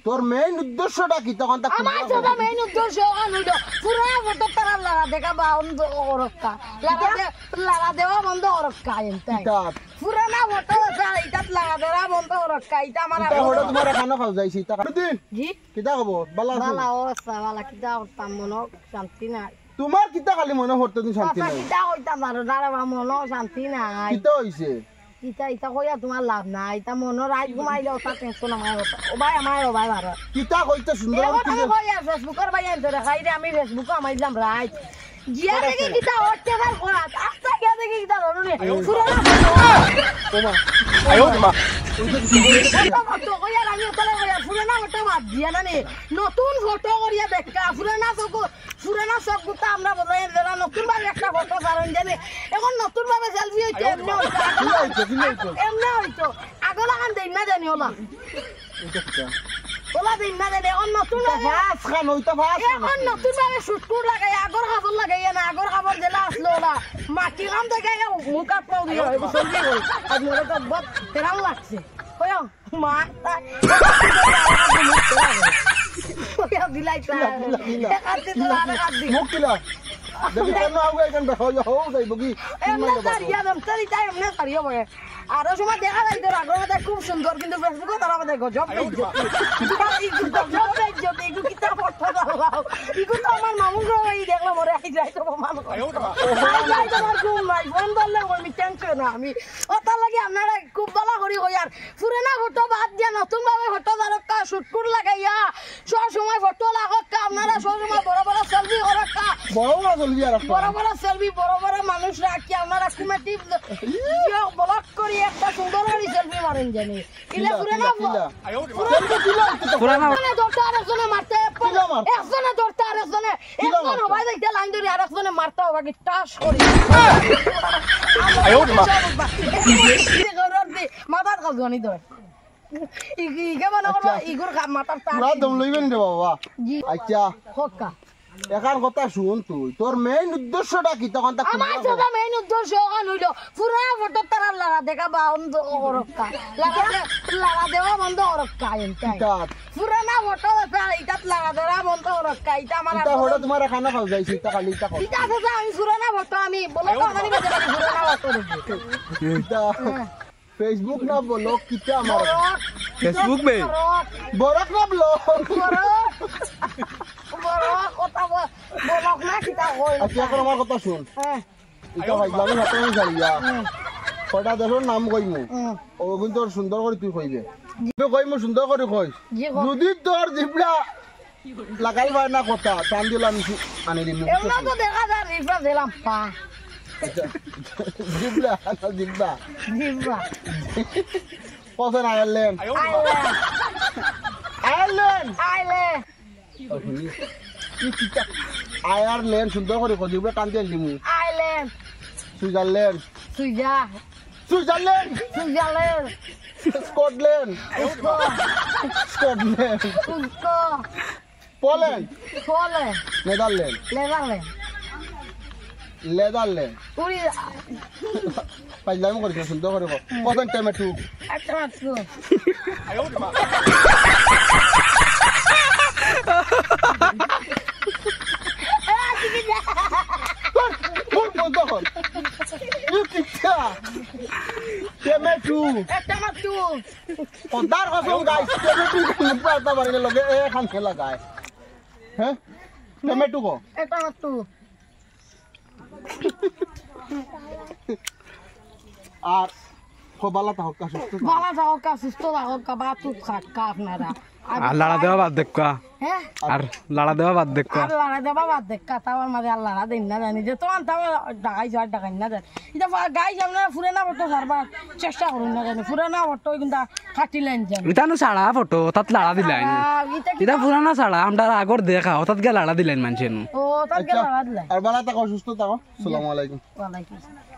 তোর মেইন উদ্দেশ্যটা কি তখন তা আমার তো মেইন উদ্দেশ্য হইলো পুরা ফটো তারা লাগা দেখা বন্ধ করক্কা লাগা দেওয়া বন্ধ করক্কা এনতাই পুরানা ফটো আছে এটা লাগা দেওয়া বন্ধ করক্কা এটা আমার ফটো তোমার এখানে খাও যাইছি তা দিন জি কিটা খবর বালা বালা অবস্থা বালা কিটা করতাম মনো শান্তি নাই তোমার কিটা খালি মনে হরতে দিন শান্তি নাই কিটা হইতাম আর দাঁড়া মনো শান্তি নাই কিটা হইছে ইটা ইটা কইয়া তোমার লাভ নাই ইটা মনো রাত ঘুমাইলে ওটা টেনশন আমার ও ভাই আমার ও ভাই ভালো কিটা কইতে সুন্দর করে কইয়া ফেসবুকের ভাই এন্ড দেখাই রে আমি ফেসবুকে আমাইলাম রাত জিয়া দেখি কিটা হচ্ছে ভাই কোরা আস্তে গিয়া দেখি কিটা ধরুনি পুরোনা ওমা আয়ো মা ফটো কইয়া আমি ওতলে কইয়া পুরোনা ফটো বাদ দিয়া না নে নতুন ফটো করিয়া দেখা পুরোনা সব গুতা আমরা বলাই দেলা নতুন ভাবে একটা ফটো কারণ জানে এখন নতুন ভাবে সেলফি হইছে এমনি হইতো আগলা কান দেই না জানি ওলা ওলা দিন না জানি এখন নতুন ফাস খান হইতা ফাস এখন নতুন ভাবে শুটকুর লাগাই আগর খাবার লাগাই না আগর খাবার জেলা আসলো ওলা মাটি কাম দেখে মুখা পাও দিয়া সেলফি হই আর মোরে তো বহুত তেরাও লাগছে কইও মা কইও দিলাইতা একাতে তো আর কাদি মুকিলা দেখি কেন আগে এখান দেখাও যাও যাইব কি এমনে তারিয়া দম তারিয়া এমনে তারিয়া বলে আর সময় দেখা যায় তোর আগ্রহটা খুব সুন্দর কিন্তু ফেসবুকে তারা আমাদের গজব বেজ্জতি এগু কিতা ফটো দাও এগু তো আমার মামুর এই দেখলাম ওরে আই যাই তো মামু যাই তোমার ঘুম নাই ফোন ধরলে আমি টেনশন না আমি ওটা লাগে আপনারা খুব ভালো করি হই আর পুরানা ফটো বাদ দিয়া নতুন ভাবে ফটো দারকা শুটকুর লাগাইয়া সব সময় ফটো লাগাকা আপনারা সব সময় বড় বড় সেলফি করাকা বড় বড় সেলফি বড় বড় মানুষ রাখি আপনারা কমিটি ব্লক করি একটা সুন্দর করে সেলফি মারেন জানি ইলে পুরানা দরকার একজনে মারতে একজনে দরকার একজনে একজন হবাই দেখতে লাইন ধরে আর একজনে মারতে হবে কি টাস করি মাথার কাজ জানি ধরে ইগে মনে করো ইগুর মাথার টাস পুরা দম লইবেন রে বাবা আচ্ছা হক্কা একার কথা শুন তুই তোর মেইন উদ্দেশ্যটা কি তখন তা আমার তো মেইন উদ্দেশ্য হইলো পুরা ফটো তারা লাগা দেখা বন্ধ করক্কা লাগা দেওয়া বন্ধ করক্কা এনতাই পুরানা ফটো আছে এটা লাগা দেওয়া বন্ধ করক্কা এটা আমার ফটো তোমার এখানে খাও যাইছি তা খালি তা খাও এটা আছে আমি পুরানা ফটো আমি বলো তো আমি পুরানা ফটো দেখি এটা ফেসবুক না বলো কিটা আমার फेसबुक में বরক না বলো বড় কথা বলক না কিটা কই আচ্ছা এখন আমার কথা শুন হ্যাঁ এটা ভাইলাম হাতে আমি যাইয়া কটা দেশর নাম কইমু ও কিন্তু সুন্দর করে তুই কইবে তুই কইমু সুন্দর করে কই যদি তোর জিবড়া লাগাই পায় না কথা টান দিলাম আনি দিমু এমন তো দেখা যায় রিফা দিলাম পা জিবড়া জিবড়া জিবা পছন্দ আয়ারল্যান্ড আয়ারল্যান্ড সুন্দর করে কই জিবড়া টান দিয়ে দিমু island Switzerland Switzerland Scotland Scotland Poland Netherland পাইলাম করেছে সুন্দর করে কত টমেটো পদার কসম গাইস টমেটো বাড়িতে লগে এখান খেলা গায় হ্যাঁ টমেটো কো টমেটো আর বালা থাকা সুস্থ থাকা বা চুপ থাকা আপনারা আর লাড়া দেওয়া বাদ দেখা হ্যাঁ আর লাড়া দেওয়া বাদ দেখা আর লাড়া দেওয়া বাদ দেখা তার মাঝে আর লাড়া দেন না জানি যে তোমার তাও ডাকাই যাওয়ার ডাকাই না জানি এটা গাই আপনারা পুরানা ফটো সারবার চেষ্টা করুন না জানি পুরানা ফটো কিন্তু কাটিলেন জানি এটা না সাড়া ফটো তাত লাড়া দিলেন এটা পুরানা সাড়া আমরা আগর দেখা হঠাৎ গে লাড়া দিলেন মানুষের ও তার কে লাড়া দিলেন আর বালা থাকো সুস্থ থাকো আসসালামু আলাইকুম ওয়ালাইকুম আসসালাম